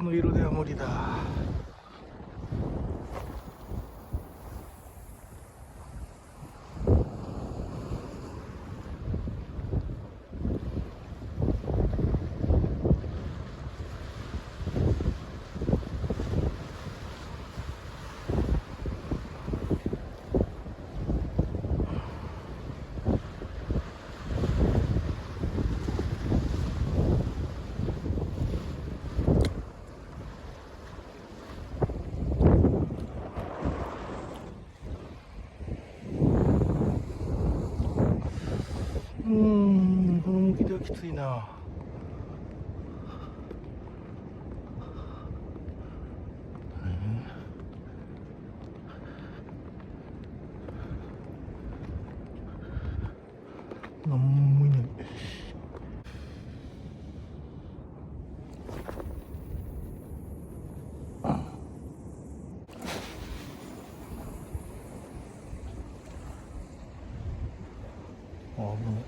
の色では無理だ。この向きではきついな。なんもいない。危ない。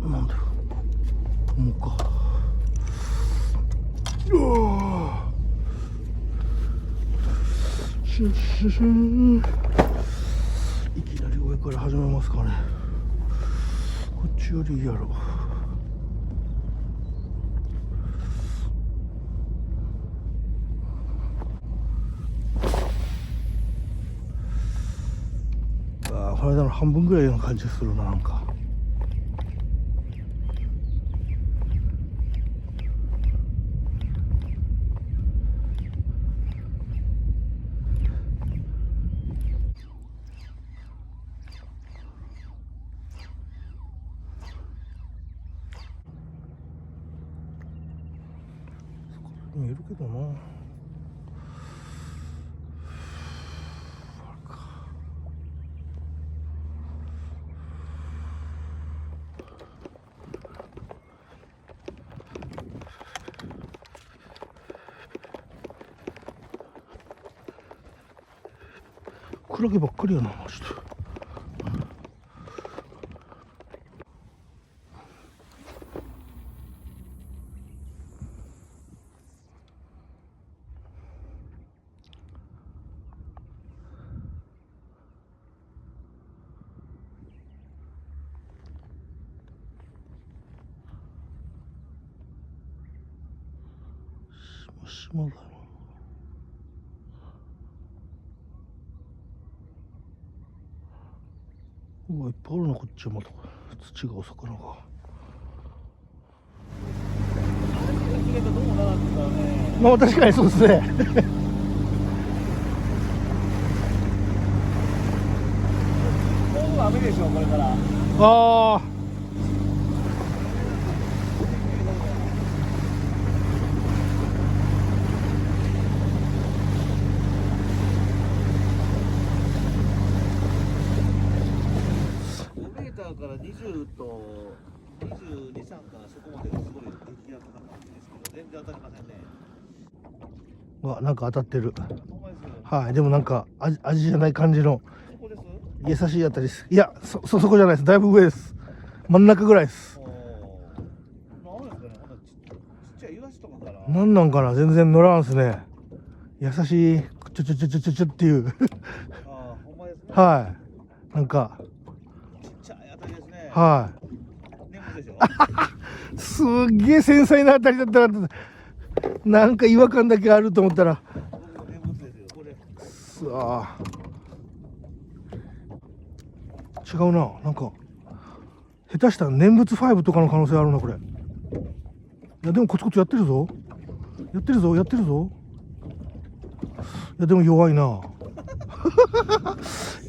なんだろう、もうか。シュッシュシュン。いきなり上から始めますかね。こっちよりいいやろ。この間の半分ぐらいの感じするな、なんか。見えるけどな。クラゲばっかりやな、マジで。島だな。うわ、いっぱいあるな、こっちはまた土がお魚が。まあ確かにそうですね。雨でしょ、これから。ああ。から20と22、3からそこまでがすごい激アツな感じですけど、全然当たりませんね。うわ、なんか当たってる。はい、でもなんか味じゃない感じの優しいあたりです。いや、そこじゃないです。だいぶ上です。真ん中ぐらいです。なんなんかな、全然乗らんすね。優しいちょっていうはい、なんかはい、すっげえ繊細なあたりだったら、なんか違和感だけあると思ったら、さあ違うな。なんか下手したら念仏5とかの可能性あるな、これ。いやでもコツコツやってるぞ。やってるぞ。いやでも弱いな。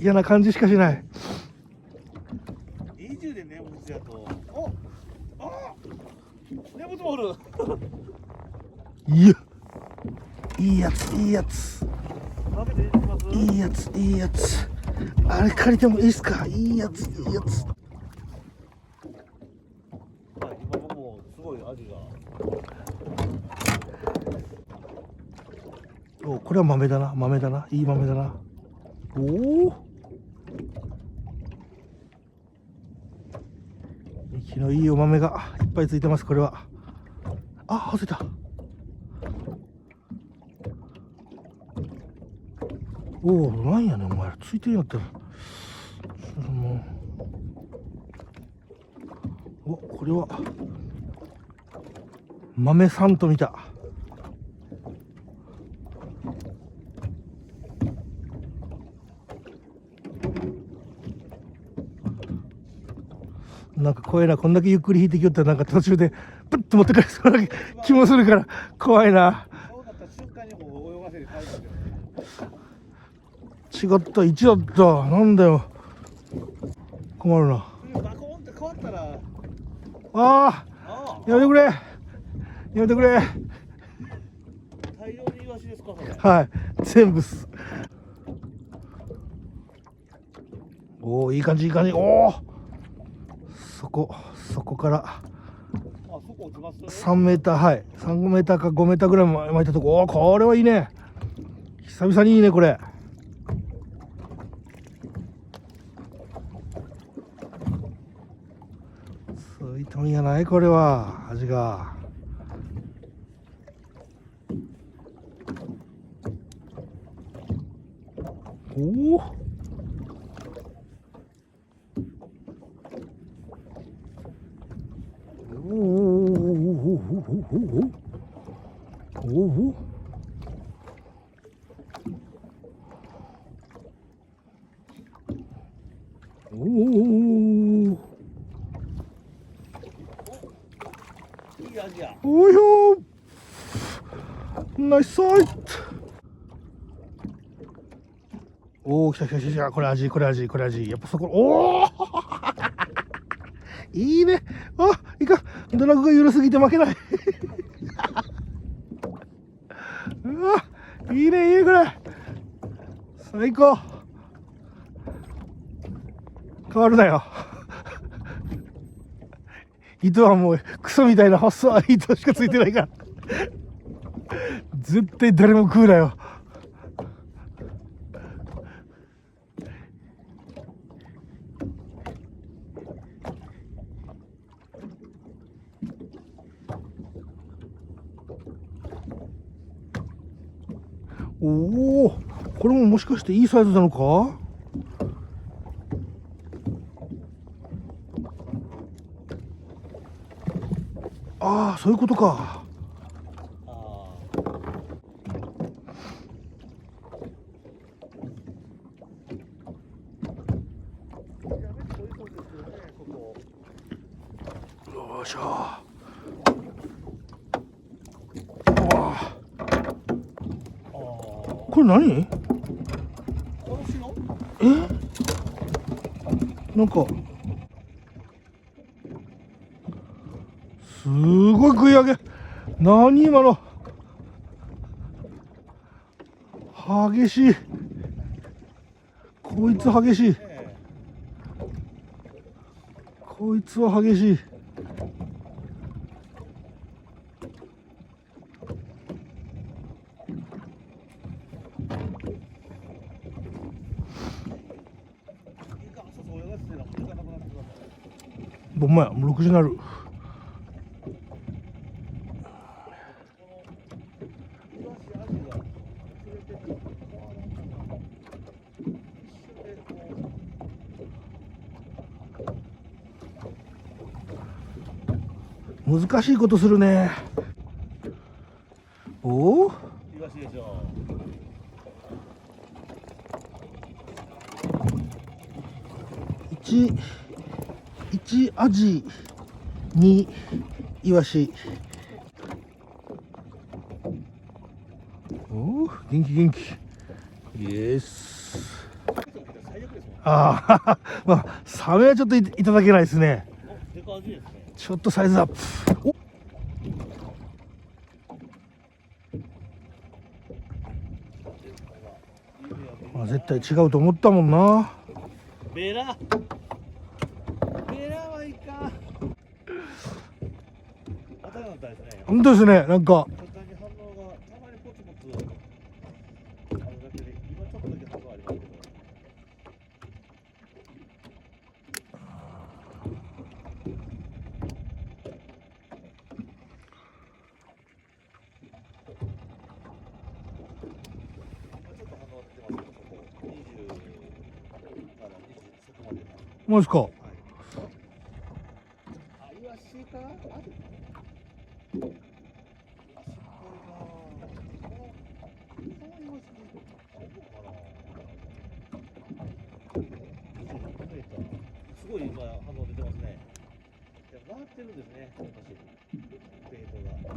嫌な感じしかしない。20で念仏やと、念仏もおる。いや、いいやつ。あれ借りてもいいっすか？いいやつ、いいやつ。はい、今もうすごい味が。お、これは豆だな、豆だな、いい豆だな。おお。生きのいいお豆がいっぱいついてます。これは。あ、外れた。おお、なんやねん、お前らついてるよってる。もう。お、これは。豆さんと見た。なんか怖いな、こんだけゆっくり引いてきよったらなんか途中でプッと持ってかれそうな気もするから怖いな。そうなった瞬間にもう泳がせる感じだけ違った、1だった。なんだよ。困るな。ど。バコーンって変わったら。ああ、あやめてくれ。やめてくれ。大量にイワシですか、それ。はい、全部っす。おお、いい感じ、いい感じ。おお。そこからあ、そこ落ちます。3メーター、はい、3メーターか5メーターぐらい巻いたとこ。おお、これはいいね。久々にいいね、これ。ついとんやない、これは味が。おお。おお。いい味や。おいよー。ナイスサイト。おお、来た来た来た来た。これ味、これ味、これ味。やっぱそこ、おおいいね。あ、いいか。ドラグが緩すぎて負けない。うわ、いいね、いいね、これ。最高。変わるなよ。糸はもうクソみたいな細い糸しかついてないから。絶対誰も食うなよ。おお、これももしかしていいサイズなのか？ああ、そういうことか。よいしょ。うわ、これ何？え？なんかすごい食い上げ。何今の。激しい。こいつ激しい。こいつは激しい。ほんまや、もう6時になる。難しいことするね。おお。イワシでしょ。1アジ2イワシ。おお、元気元気。イエス。ああ、まあサメはちょっといただけないですね。ちょっとサイズアップ。まあ絶対違うと思ったもんな。ベラはいかん。当たらなかったですね。本当ですね。なんか簡単に反応がたまにポツポツあるだけで、今ちょっとだけ反応ありますけど。ちょっと反応出てますけど、そこ20から20そこまで。もうですか。はい。あ、イワシか？ある？イワシっぽいなぁ。このイワシあるのかな？26m。すごい今反応出てますね。いや、回ってるんですね、私。ベイトが。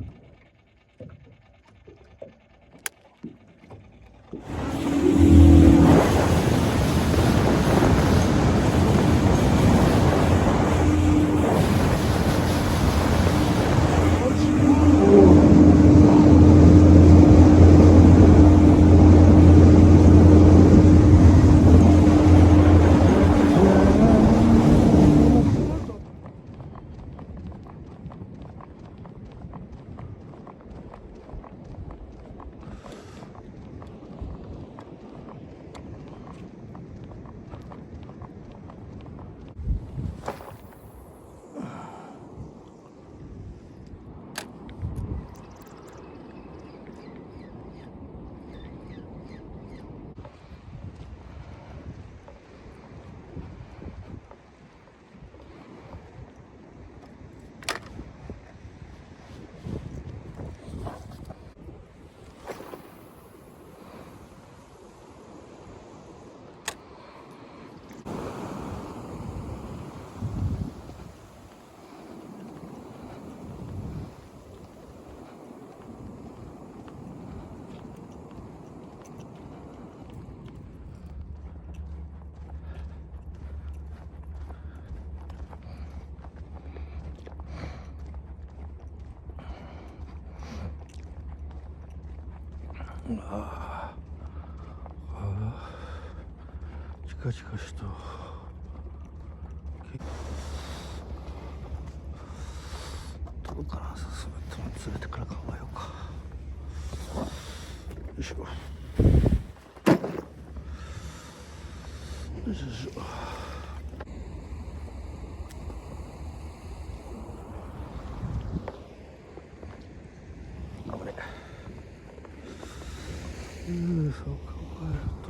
ああ、チカチカしと。どうかな、さすがに連れてから考えようか。よいしょ。よいしょよいしょ。これ。そう考えると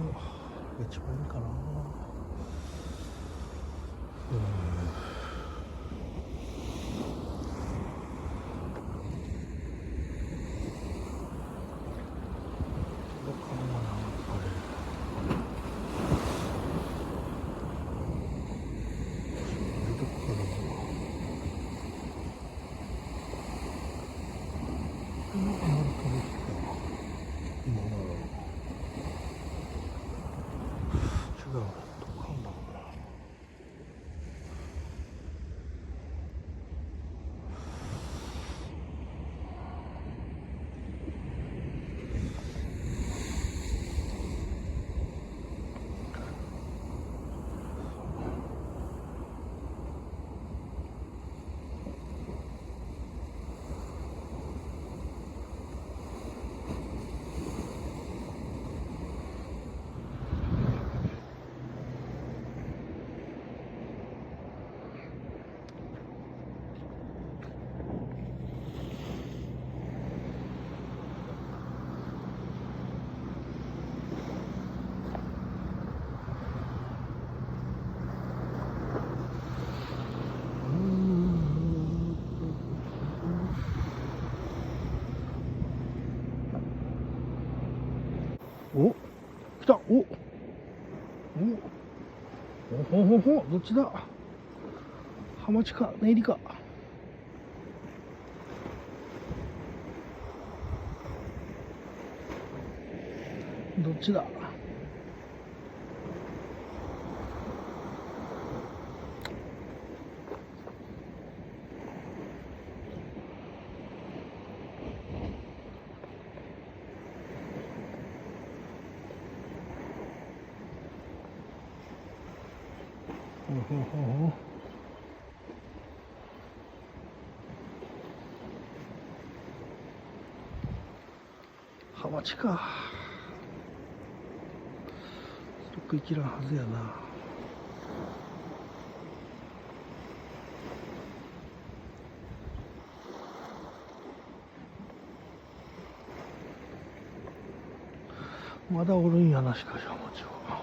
一番いいかな。どうかな、やっぱり。どこから今がなると思うか。今なら違う、どうかんだろうな。お、来た。お、ほほほ、どっちだ。ハマチかネイリか。どっちだ。ハマチか。ストック生きらんはずやな。まだおるんやな、しかしハマチは。